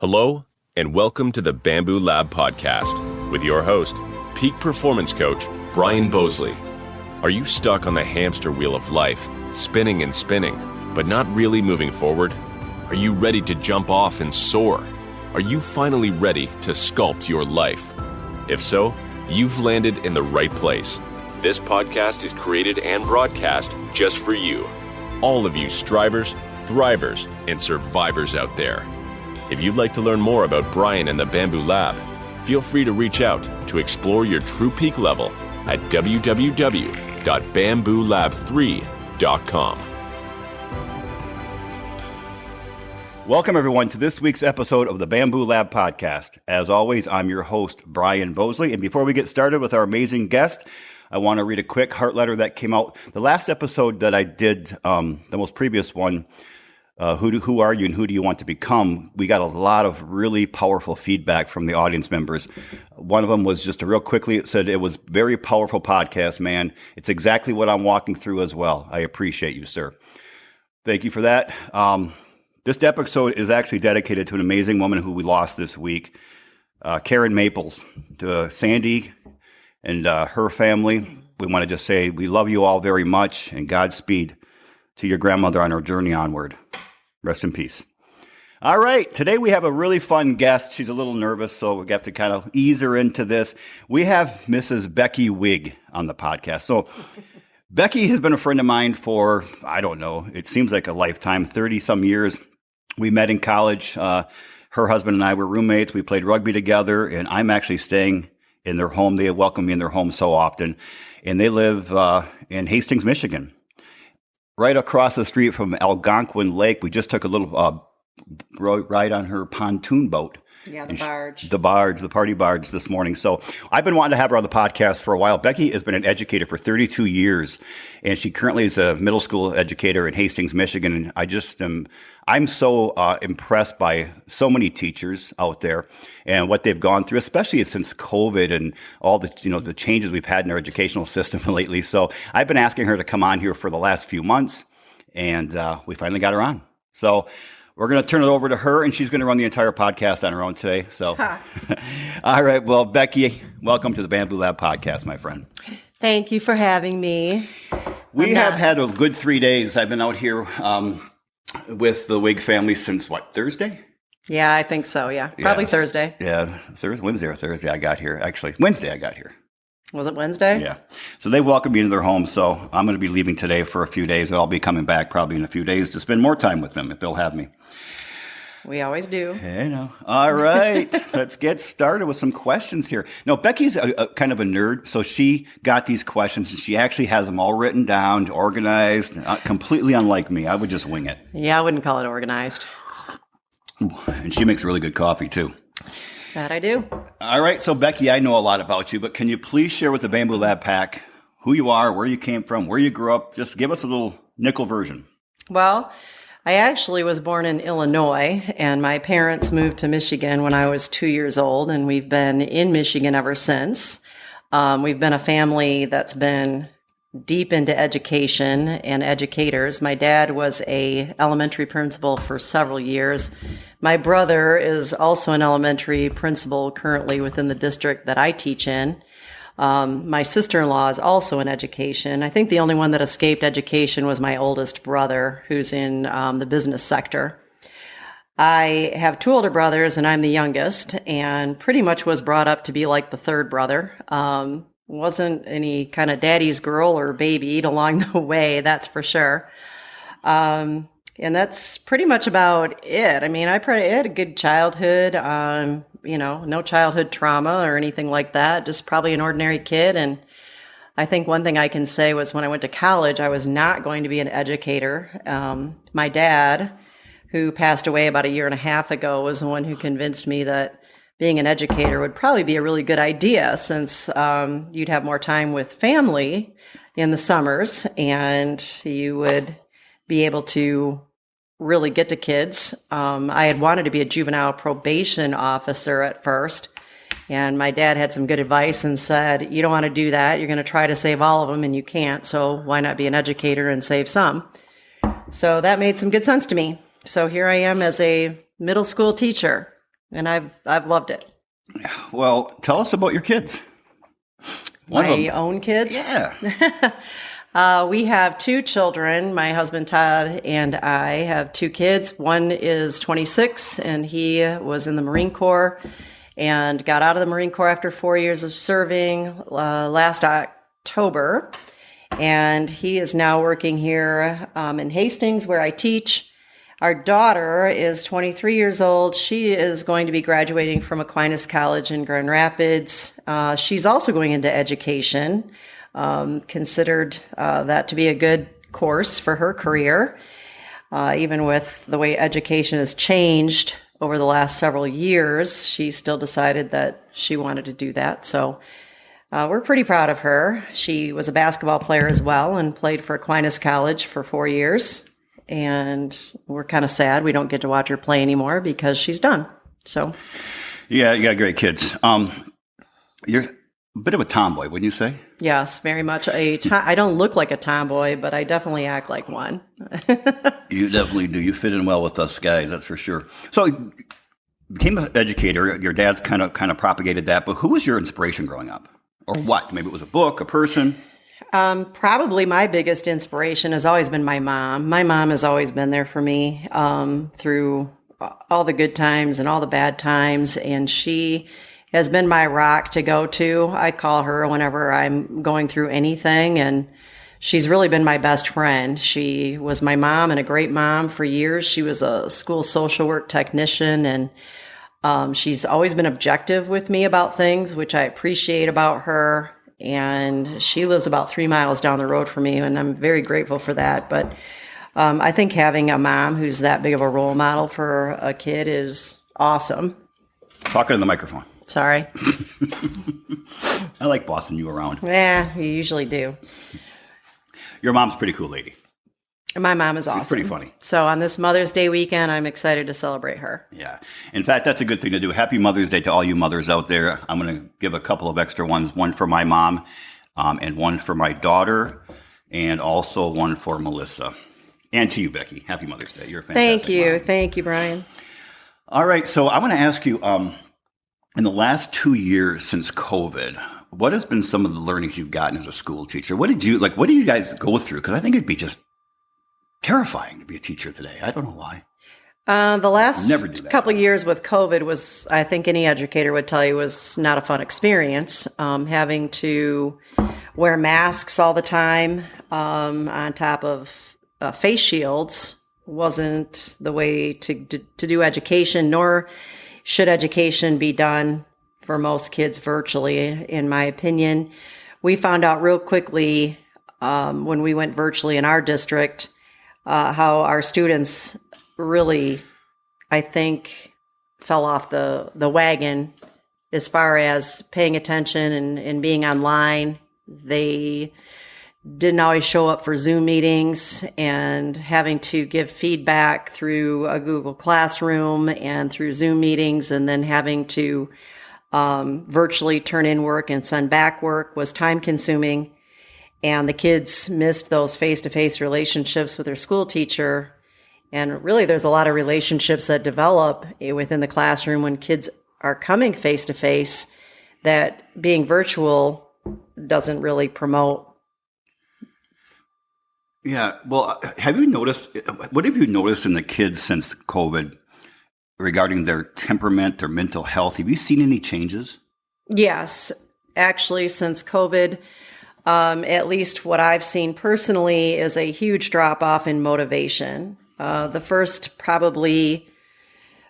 Hello, and welcome to the Bamboo Lab podcast with your host, Peak Performance Coach Brian Bosley. Are you stuck on the hamster wheel of life, spinning and spinning, but not really moving forward? Are you ready to jump off and soar? Are you finally ready to sculpt your life? If so, you've landed in the right place. This podcast is created and broadcast just for you. All of you strivers, thrivers, and survivors out there. If you'd like to learn more about Brian and the Bamboo Lab, feel free to reach out to explore your true peak level at www.bamboolab3.com. Welcome, everyone, to this week's episode of the Bamboo Lab podcast. As always, I'm your host, Brian Bosley. And before we get started with our amazing guest, I want to read a quick heart letter that came out. The last episode that I did, the most previous one, who are you and who do you want to become? We got a lot of really powerful feedback from the audience members. One of them was just real quickly, it said, it was very powerful podcast, man. It's exactly what I'm walking through as well. I appreciate you, sir. Thank you for that. This episode is actually dedicated to an amazing woman who we lost this week, Karen Maples. To Sandy and her family, we want to just say we love you all very much, and Godspeed to your grandmother on her journey onward. Rest in peace. All right. Today we have a really fun guest. She's a little nervous, so we have to kind of ease her into this. We have Mrs. Becky Wigg on the podcast. So Becky has been a friend of mine for, I don't know, it seems like a lifetime, 30-some years. We met in college. Her husband and I were roommates. We played rugby together, and I'm actually staying in their home. They welcome me in their home so often. And they live in Hastings, Michigan, right across the street from Algonquin Lake. We just took a little ride on her pontoon boat. Yeah, the barge. The party barge this morning. So I've been wanting to have her on the podcast for a while. Becky has been an educator for 32 years, and she currently is a middle school educator in Hastings, Michigan. And I'm so impressed by so many teachers out there and what they've gone through, especially since COVID and all the the changes we've had in our educational system lately. So I've been asking her to come on here for the last few months, and we finally got her on. So we're going to turn it over to her, and she's going to run the entire podcast on her own today. So, all right. Well, Becky, welcome to the Bamboo Lab podcast, my friend. Thank you for having me. We have had a good 3 days. I've been out here with the Wigg family since, Thursday? Yeah, I think so. Yeah, probably Yes. Thursday. Yeah, Wednesday or Thursday I got here. Actually, Wednesday I got here. Was it Wednesday? Yeah. So they welcomed me into their home. So I'm going to be leaving today for a few days, and I'll be coming back probably in a few days to spend more time with them if they'll have me. We always do. I know. All right. Let's get started with some questions here. Now, Becky's a kind of a nerd, so she got these questions, and she actually has them all written down, organized, completely unlike me. I would just wing it. Yeah, I wouldn't call it organized. Ooh, and she makes really good coffee, too. That I do. All right. So, Becky, I know a lot about you, but can you please share with the Bamboo Lab Pack who you are, where you came from, where you grew up? Just give us a little nickel version. Well, I actually was born in Illinois, and my parents moved to Michigan when I was 2 years old, and we've been in Michigan ever since. We've been a family that's been deep into education and educators. My dad was a elementary principal for several years. My brother is also an elementary principal currently within the district that I teach in. My sister-in-law is also in education. I think the only one that escaped education was my oldest brother, who's in the business sector. I have two older brothers, and I'm the youngest, and pretty much was brought up to be like the third brother. Wasn't any kind of daddy's girl or babied along the way, that's for sure. And that's pretty much about it. I mean, I had a good childhood, no childhood trauma or anything like that, just probably an ordinary kid. And I think one thing I can say was when I went to college, I was not going to be an educator. My dad, who passed away about a year and a half ago, was the one who convinced me that being an educator would probably be a really good idea since you'd have more time with family in the summers and you would be able to really get to kids. I had wanted to be a juvenile probation officer at first, and my dad had some good advice and said, you don't want to do that. You're going to try to save all of them, and you can't, so why not be an educator and save some? So that made some good sense to me. So here I am as a middle school teacher. and I've loved it. Well, tell us about your kids. My own kids? Yeah. We have 2 children. My husband, Todd, and I have 2 kids. One is 26, and he was in the Marine Corps and got out of the Marine Corps after 4 years of serving last October. And he is now working here in Hastings, where I teach. Our daughter is 23 years old. She is going to be graduating from Aquinas College in Grand Rapids. She's also going into education, considered that to be a good course for her career, even with the way education has changed over the last several years. She still decided that she wanted to do that. So we're pretty proud of her. She was a basketball player as well and played for Aquinas College for 4 years. And we're kind of sad we don't get to watch her play anymore because she's done. So, Yeah, you got great kids. You're a bit of a tomboy, wouldn't you say? yes, very much I don't look like a tomboy, but I definitely act like one. You definitely do. You fit in well with us guys, that's for sure. So, you became an educator. Your dad's kind of propagated that. But who was your inspiration growing up, or what? Maybe it was a book, a person. Probably my biggest inspiration has always been my mom. My mom has always been there for me through all the good times and all the bad times, and she has been my rock to go to. I call her whenever I'm going through anything, and she's really been my best friend. She was my mom and a great mom for years. She was a school social work technician, and she's always been objective with me about things, which I appreciate about her. And she lives about 3 miles down the road from me, and I'm very grateful for that. But I think having a mom who's that big of a role model for a kid is awesome. Talking to the microphone. Sorry. I like bossing you around. Yeah, you usually do. Your mom's a pretty cool lady. My mom is awesome. She's pretty funny. So on this Mother's Day weekend, I'm excited to celebrate her. Yeah. In fact, that's a good thing to do. Happy Mother's Day to all you mothers out there. I'm going to give a couple of extra ones, one for my mom and one for my daughter, and also one for Melissa. And to you, Becky. Happy Mother's Day. You're a fantastic Thank you. mom. Thank you, Brian. All right. So I want to ask you, in the last 2 years since COVID, what has been some of the learnings you've gotten as a school teacher? What did you guys go through? Because I think it'd be just terrifying to be a teacher today. I don't know why. The last Never do that. couple of years with COVID was, I think any educator would tell you, was not a fun experience. Having to wear masks all the time on top of face shields wasn't the way to do education, nor should education be done for most kids virtually, in my opinion. We found out real quickly when we went virtually in our district how our students really, I think, fell off the wagon as far as paying attention and being online. They didn't always show up for Zoom meetings, and having to give feedback through a Google Classroom and through Zoom meetings, and then having to virtually turn in work and send back work was time consuming. And the kids missed those face-to-face relationships with their school teacher. And really, there's a lot of relationships that develop within the classroom when kids are coming face-to-face that being virtual doesn't really promote. Yeah. Well, what have you noticed in the kids since COVID regarding their temperament, their mental health? Have you seen any changes? Yes. Actually, since COVID, at least what I've seen personally is a huge drop off in motivation. The first probably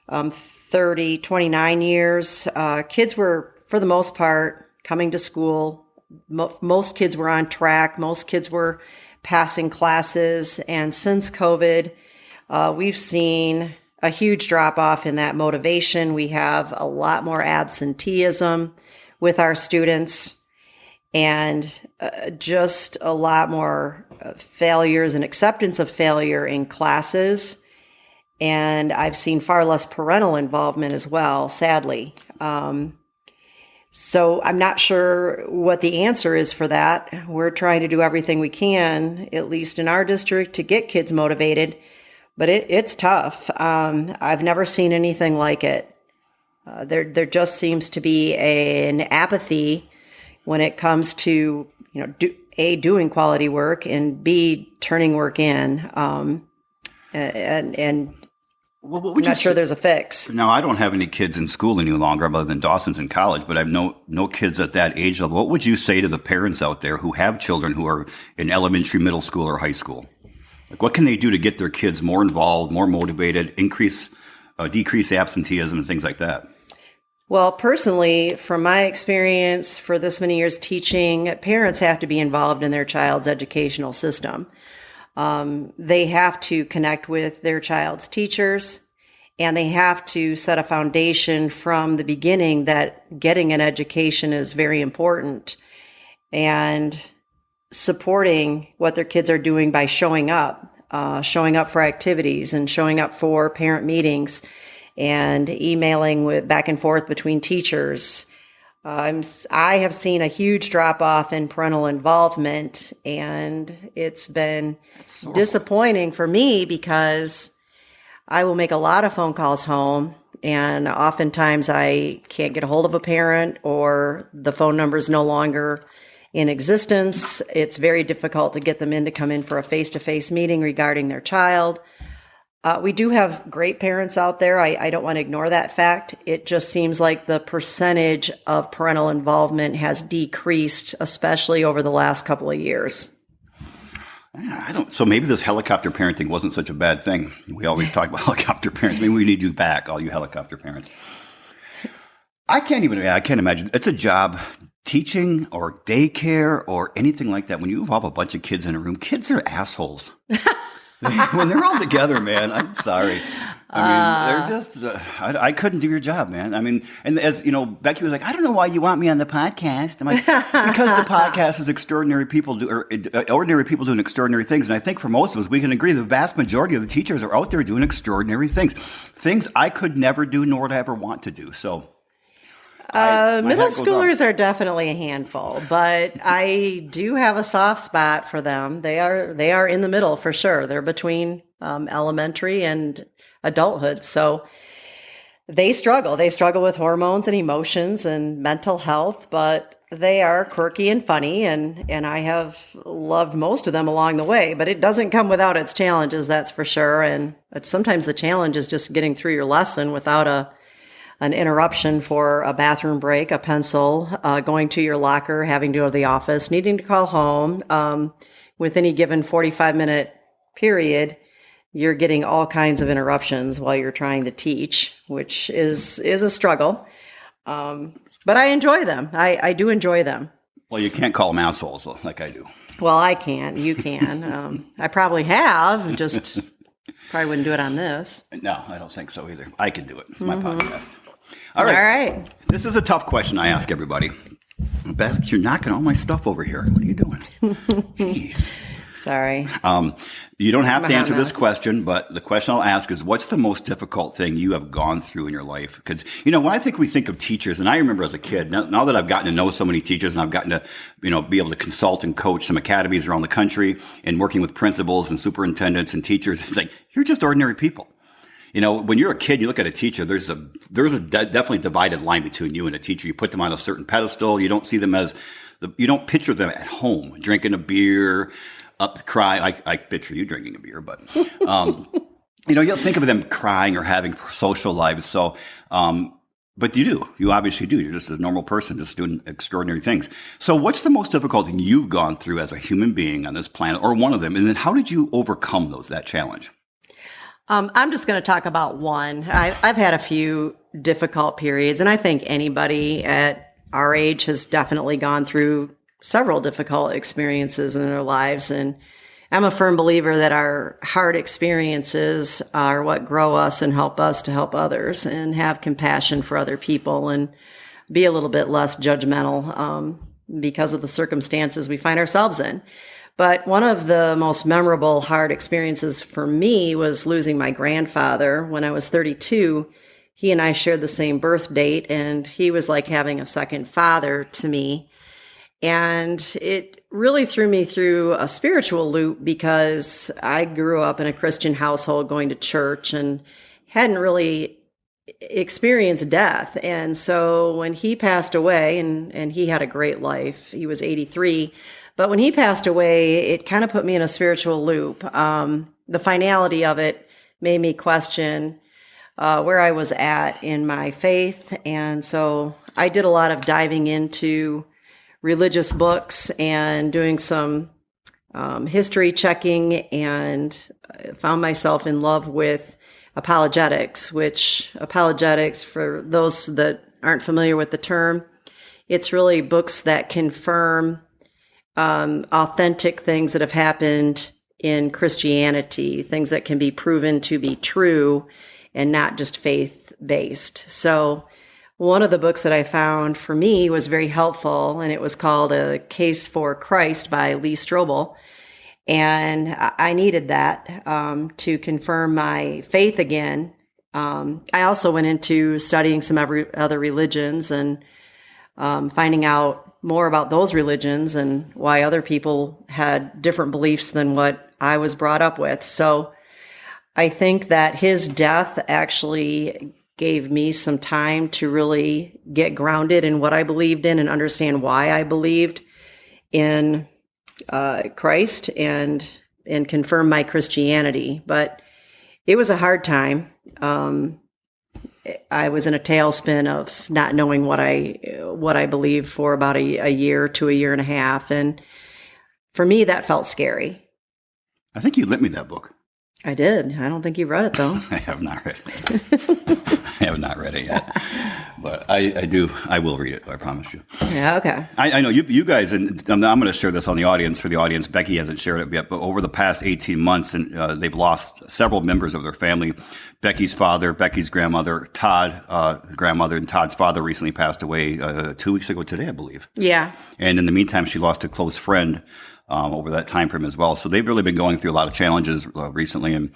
29 years, kids were, for the most part, coming to school. Most kids were on track. Most kids were passing classes. And since COVID, we've seen a huge drop off in that motivation. We have a lot more absenteeism with our students, and just a lot more failures and acceptance of failure in classes. And I've seen far less parental involvement as well, sadly. So I'm not sure what the answer is for that. We're trying to do everything we can, at least in our district, to get kids motivated, but it's tough. I've never seen anything like it. There just seems to be an apathy when it comes to, doing quality work, and B, turning work in. And Well, what I'm would you not sure say? there's a fix. Now, I don't have any kids in school any longer other than Dawson's in college, but I have no kids at that age level. What would you say to the parents out there who have children who are in elementary, middle school, or high school? Like, what can they do to get their kids more involved, more motivated, decrease absenteeism and things like that? Well, personally, from my experience for this many years teaching, parents have to be involved in their child's educational system. They have to connect with their child's teachers, and they have to set a foundation from the beginning that getting an education is very important, and supporting what their kids are doing by showing up for activities and showing up for parent meetings and emailing with back and forth between teachers. I have seen a huge drop off in parental involvement, and it's been disappointing for me because I will make a lot of phone calls home, and oftentimes I can't get a hold of a parent, or the phone number is no longer in existence. It's very difficult to get them in to come in for a face-to-face meeting regarding their child. We do have great parents out there. I don't want to ignore that fact. It just seems like the percentage of parental involvement has decreased, especially over the last couple of years. So maybe this helicopter parenting wasn't such a bad thing. We always talk about helicopter parents. Maybe we need you back, all you helicopter parents. I can't imagine. It's a job, teaching or daycare or anything like that. When you involve a bunch of kids in a room, kids are assholes. When they're all together, man, I'm sorry. I mean, they're just, I couldn't do your job, man. I mean, and as you know, Becky was like, I don't know why you want me on the podcast. I'm like, because the podcast is ordinary people doing extraordinary things. And I think for most of us, we can agree the vast majority of the teachers are out there doing extraordinary things I could never do nor would I ever want to do. So middle schoolers are definitely a handful, but I do have a soft spot for them. They are in the middle for sure. They're between elementary and adulthood. So they struggle. They struggle with hormones and emotions and mental health, but they are quirky and funny, and I have loved most of them along the way, but it doesn't come without its challenges, that's for sure. And sometimes the challenge is just getting through your lesson without an interruption for a bathroom break, a pencil, going to your locker, having to go to the office, needing to call home. With any given 45-minute period, you're getting all kinds of interruptions while you're trying to teach, which is a struggle. But I enjoy them. I do enjoy them. Well, you can't call them assholes like I do. Well, I can't. You can. I probably have, just probably wouldn't do it on this. No, I don't think so either. I can do it. It's my podcast. All right. All right. This is a tough question I ask everybody. Beth, you're knocking all my stuff over here. What are you doing? Jeez. Sorry. You don't have to answer mess. this question, but the question I'll ask is, what's the most difficult thing you have gone through in your life? Because, when we think of teachers, and I remember as a kid, now that I've gotten to know so many teachers and I've gotten to, be able to consult and coach some academies around the country and working with principals and superintendents and teachers, it's like, you're just ordinary people. When you're a kid, you look at a teacher, there's a definitely divided line between you and a teacher. You put them on a certain pedestal. You don't see them you don't picture them at home drinking a beer, crying. I picture you drinking a beer, but, you'll think of them crying or having social lives. So, but you obviously do. You're just a normal person, just doing extraordinary things. So what's the most difficult thing you've gone through as a human being on this planet, or one of them? And then how did you overcome that challenge? I'm just going to talk about one. I've had a few difficult periods, and I think anybody at our age has definitely gone through several difficult experiences in their lives. And I'm a firm believer that our hard experiences are what grow us and help us to help others and have compassion for other people and be a little bit less judgmental because of the circumstances we find ourselves in. But one of the most memorable hard experiences for me was losing my grandfather when I was 32. He and I shared the same birth date, and he was like having a second father to me. And it really threw me through a spiritual loop because I grew up in a Christian household going to church and hadn't really experience death. And so when he passed away, and he had a great life, he was 83, but when he passed away, it kind of put me in a spiritual loop. The finality of it made me question where I was at in my faith. And so I did a lot of diving into religious books and doing some history checking, and found myself in love with apologetics, which apologetics, for those that aren't familiar with the term, it's really books that confirm authentic things that have happened in Christianity, things that can be proven to be true and not just faith-based. So one of the books that I found for me was very helpful, and it was called A Case for Christ by Lee Strobel. And I needed that to confirm my faith again. I also went into studying some other religions and finding out more about those religions and why other people had different beliefs than what I was brought up with. So I think that his death actually gave me some time to really get grounded in what I believed in and understand why I believed in Christ and confirm my Christianity. But it was a hard time. I was in a tailspin of not knowing what I believed for about a year to a year and a half. And for me, that felt scary. I think you lent me that book. I did. I don't think you've read it, though. I have not read it. I have not read it yet, but I do. I will read it. I promise you. Yeah. Okay. I know you guys, and I'm going to share this on the audience for the audience. Becky hasn't shared it yet, but over the past 18 months, and they've lost several members of their family. Becky's father, Becky's grandmother, Todd, grandmother, and Todd's father recently passed away 2 weeks ago today, I believe. Yeah. And in the meantime, she lost a close friend over that time frame as well. So they've really been going through a lot of challenges recently, and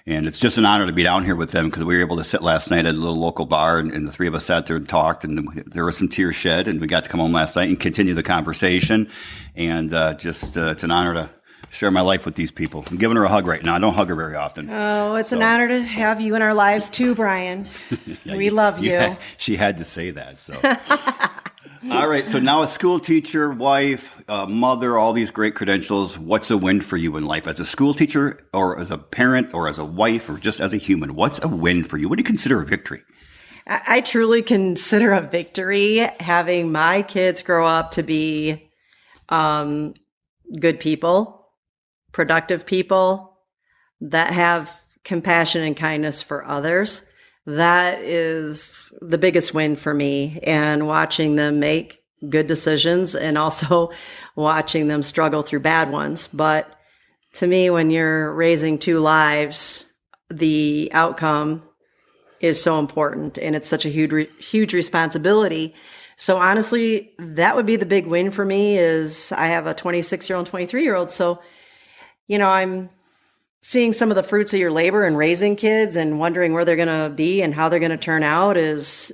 it's just an honor to be down here with them, because we were able to sit last night at a little local bar, and the three of us sat there and talked, and there were some tears shed, and we got to come home last night and continue the conversation. And it's an honor to share my life with these people. I'm giving her a hug right now. I don't hug her very often. Oh, it's an honor to have you in our lives too, Brian. Yeah, we love you. She had to say that. So. All right. So now a school teacher, wife, mother, all these great credentials. What's a win for you in life as a school teacher, or as a parent, or as a wife, or just as a human? What's a win for you? What do you consider a victory? I truly consider a victory having my kids grow up to be good people, productive people that have compassion and kindness for others. That is the biggest win for me, and watching them make good decisions and also watching them struggle through bad ones. But to me, when you're raising two lives, the outcome is so important, and it's such a huge responsibility. So honestly, that would be the big win for me. Is I have a 26-year-old, 23-year-old. So, I'm seeing some of the fruits of your labor and raising kids and wondering where they're going to be and how they're going to turn out is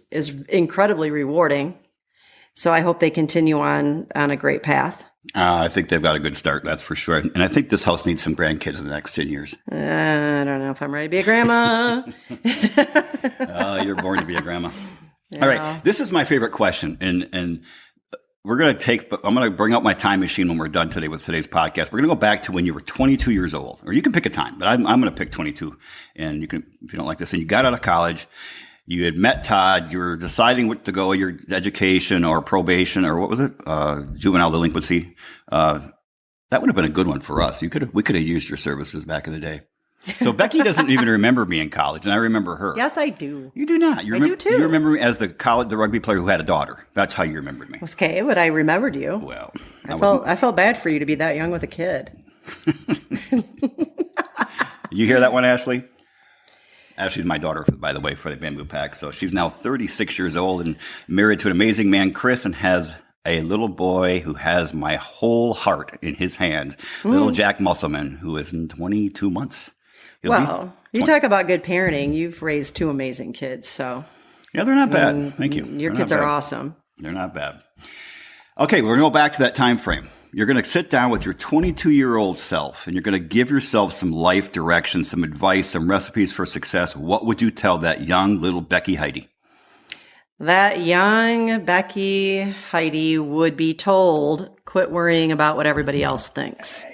incredibly rewarding. So I hope they continue on a great path. I think they've got a good start, that's for sure. And I think this house needs some grandkids in the next 10 years. I don't know if I'm ready to be a grandma. You're born to be a grandma. Yeah. All right. This is my favorite question. And I'm going to bring out my time machine when we're done today with today's podcast. We're going to go back to when you were 22 years old, or you can pick a time, but I'm going to pick 22. And you can, if you don't like this, and you got out of college, you had met Todd, you were deciding what to go, your education or probation, or what was it? Juvenile delinquency. That would have been a good one for us. We could have used your services back in the day. So Becky doesn't even remember me in college, and I remember her. Yes, I do. You do not. I do too. You remember me as the rugby player who had a daughter. That's how you remembered me. Okay, but I remembered you. Well, I felt bad for you to be that young with a kid. You hear that one, Ashley? Ashley's my daughter, by the way, for the Bamboo Pack. So she's now 36 years old and married to an amazing man, Chris, and has a little boy who has my whole heart in his hands. Little Jack Musselman, who is in 22 months. You talk about good parenting. You've raised two amazing kids, so. Yeah, they're not bad. Thank you. Your kids are awesome. They're not bad. Okay, we're going to go back to that time frame. you're going to sit down with your 22-year-old self and you're going to give yourself some life direction, some advice, some recipes for success, what would you tell that young little Becky Heidi? That young Becky Heidi would be told, quit worrying about what everybody else thinks.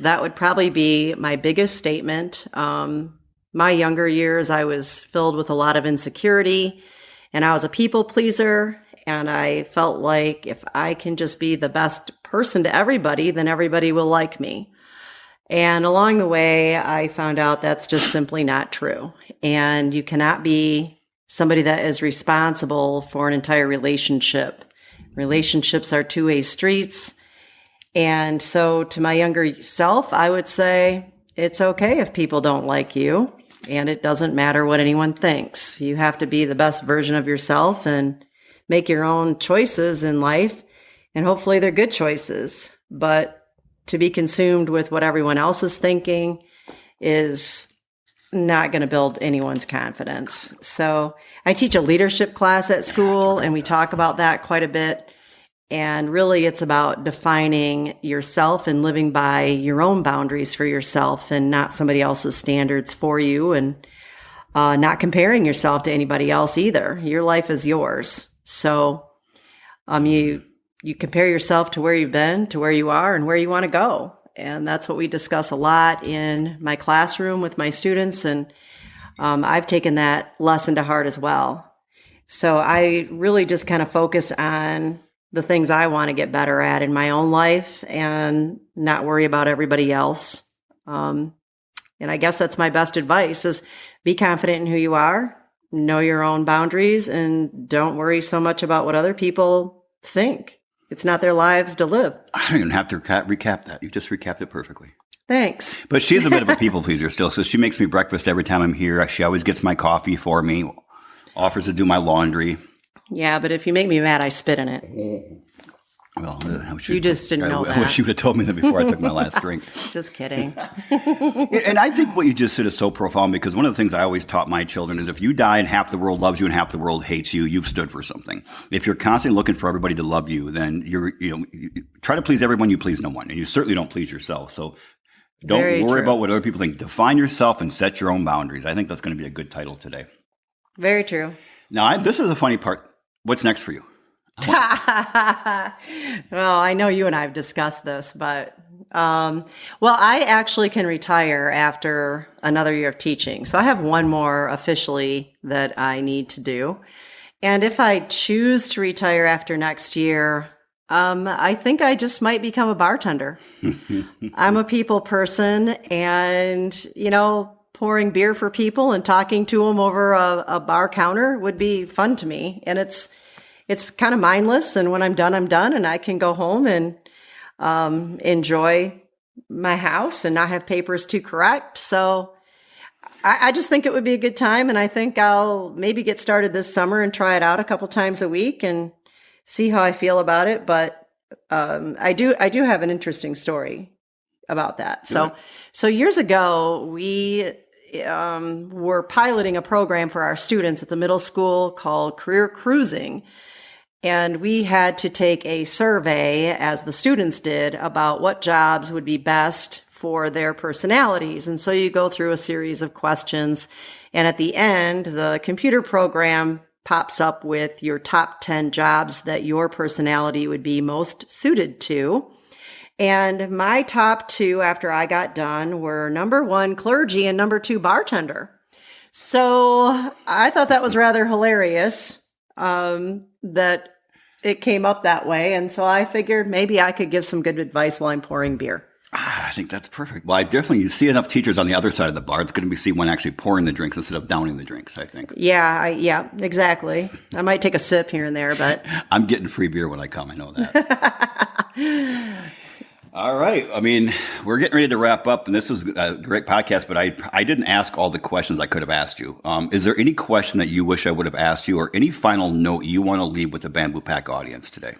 That would probably be my biggest statement. My younger years, I was filled with a lot of insecurity, and I was a people pleaser, and I felt like if I can just be the best person to everybody, then everybody will like me. And along the way, I found out that's just simply not true. And you cannot be somebody that is responsible for an entire relationship. Relationships are two-way streets. And so to my younger self, I would say it's okay if people don't like you, and it doesn't matter what anyone thinks. You have to be the best version of yourself and make your own choices in life, and hopefully they're good choices. But to be consumed with what everyone else is thinking is not going to build anyone's confidence. So I teach a leadership class at school, and we talk about that quite a bit. And really, it's about defining yourself and living by your own boundaries for yourself and not somebody else's standards for you, and not comparing yourself to anybody else either. Your life is yours. So you compare yourself to where you've been, to where you are, and where you want to go. And that's what we discuss a lot in my classroom with my students. And I've taken that lesson to heart as well. So I really just kind of focus on the things I want to get better at in my own life and not worry about everybody else. And I guess that's my best advice is be confident in who you are, know your own boundaries, and don't worry so much about what other people think. It's not their lives to live. I don't even have to recap that. You just recapped it perfectly. Thanks. But she's a bit of a people pleaser still. So she makes me breakfast every time I'm here. She always gets my coffee for me, offers to do my laundry. Yeah, but if you make me mad, I spit in it. Well, you just didn't know that. I wish you would have told me that before I took my last drink. Just kidding. And I think what you just said is so profound, because one of the things I always taught my children is if you die and half the world loves you and half the world hates you, you've stood for something. If you're constantly looking for everybody to love you, then you try to please everyone, you please no one. And you certainly don't please yourself. So don't worry about what other people think. Define yourself and set your own boundaries. I think that's going to be a good title today. Very true. Now, this is a funny part. What's next for you? Well, I know you and I have discussed this, but I actually can retire after another year of teaching. So I have one more officially that I need to do. And if I choose to retire after next year, I think I just might become a bartender. I'm a people person, and, pouring beer for people and talking to them over a bar counter would be fun to me. And it's kind of mindless. And when I'm done, and I can go home and enjoy my house and not have papers to correct. So I just think it would be a good time. And I think I'll maybe get started this summer and try it out a couple times a week and see how I feel about it. But I do have an interesting story about that. So years ago, we were piloting a program for our students at the middle school called Career Cruising. And we had to take a survey, as the students did, about what jobs would be best for their personalities. And so you go through a series of questions, and at the end, the computer program pops up with your top 10 jobs that your personality would be most suited to. And my top two after I got done were number 1, clergy, and number 2, bartender. So I thought that was rather hilarious. That it came up that way. And so I figured maybe I could give some good advice while I'm pouring beer. I think that's perfect. Well, you see enough teachers on the other side of the bar. It's going to be see one actually pouring the drinks instead of downing the drinks, I think. Yeah, exactly. I might take a sip here and there, but I'm getting free beer when I come. I know that. All right. I mean, we're getting ready to wrap up, and this was a great podcast, but I didn't ask all the questions I could have asked you. Is there any question that you wish I would have asked you, or any final note you want to leave with the Bamboo Pack audience today?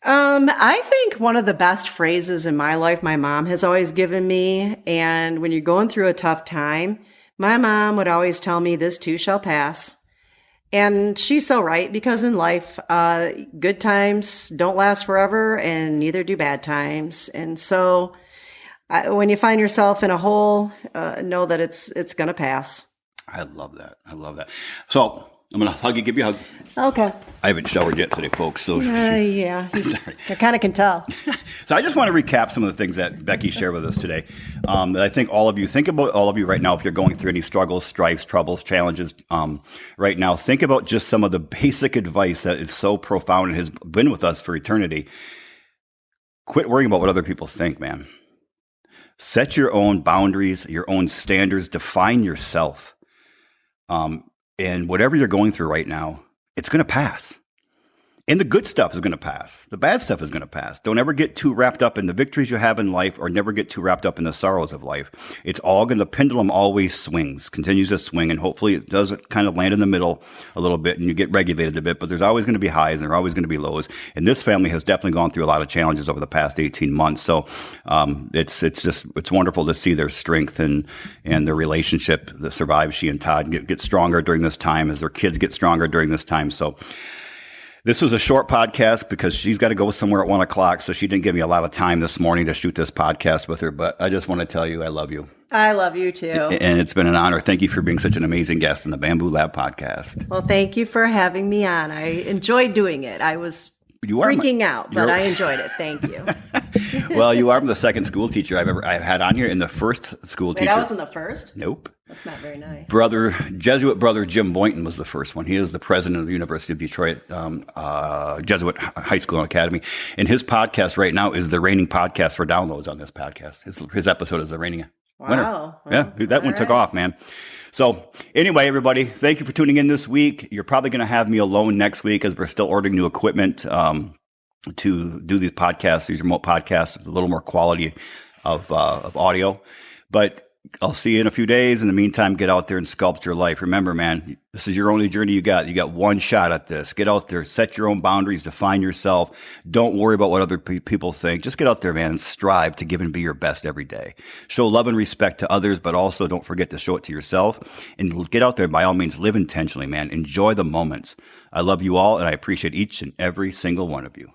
I think one of the best phrases in my life my mom has always given me, and when you're going through a tough time, my mom would always tell me, "This too shall pass." And she's so right, because in life, good times don't last forever, and neither do bad times. And so when you find yourself in a hole, know that it's going to pass. I love that. I love that. So I'm going to hug you, give you a hug. Okay. I haven't showered yet today, folks. So Yeah. Sorry. I kind of can tell. So I just want to recap some of the things that Becky shared with us today. That I think all of you right now, if you're going through any struggles, strifes, troubles, challenges right now, think about just some of the basic advice that is so profound and has been with us for eternity. Quit worrying about what other people think, man. Set your own boundaries, your own standards, define yourself. And whatever you're going through right now, it's going to pass. And the good stuff is going to pass. The bad stuff is going to pass. Don't ever get too wrapped up in the victories you have in life, or never get too wrapped up in the sorrows of life. It's all going to, the pendulum always swings, continues to swing, and hopefully it does kind of land in the middle a little bit and you get regulated a bit, but there's always going to be highs and there are always going to be lows. And this family has definitely gone through a lot of challenges over the past 18 months. So it's wonderful to see their strength and their relationship that survives. She and Todd get stronger during this time as their kids get stronger during this time. So this was a short podcast because she's got to go somewhere at 1 o'clock. So she didn't give me a lot of time this morning to shoot this podcast with her. But I just want to tell you, I love you. I love you too. And it's been an honor. Thank you for being such an amazing guest in the Bamboo Lab podcast. Well, thank you for having me on. I enjoyed doing it. I was freaking out, but I enjoyed it. Thank you. Well, you are the second school teacher I've had on here, and the first school teacher. I wasn't the first? Nope. That's not very nice. Jesuit brother Jim Boynton was the first one. He is the president of the University of Detroit Jesuit High School and Academy. And his podcast right now is the reigning podcast for downloads on this podcast. His episode is the reigning winner. Wow. Yeah, that one took off, man. So anyway, everybody, thank you for tuning in this week. You're probably going to have me alone next week as we're still ordering new equipment to do these podcasts, these remote podcasts, with a little more quality of audio. But I'll see you in a few days. In the meantime, get out there and sculpt your life. Remember, man, this is your only journey you got. You got one shot at this. Get out there, set your own boundaries, define yourself. Don't worry about what other people think. Just get out there, man, and strive to give and be your best every day. Show love and respect to others, but also don't forget to show it to yourself. And get out there, by all means, live intentionally, man. Enjoy the moments. I love you all, and I appreciate each and every single one of you.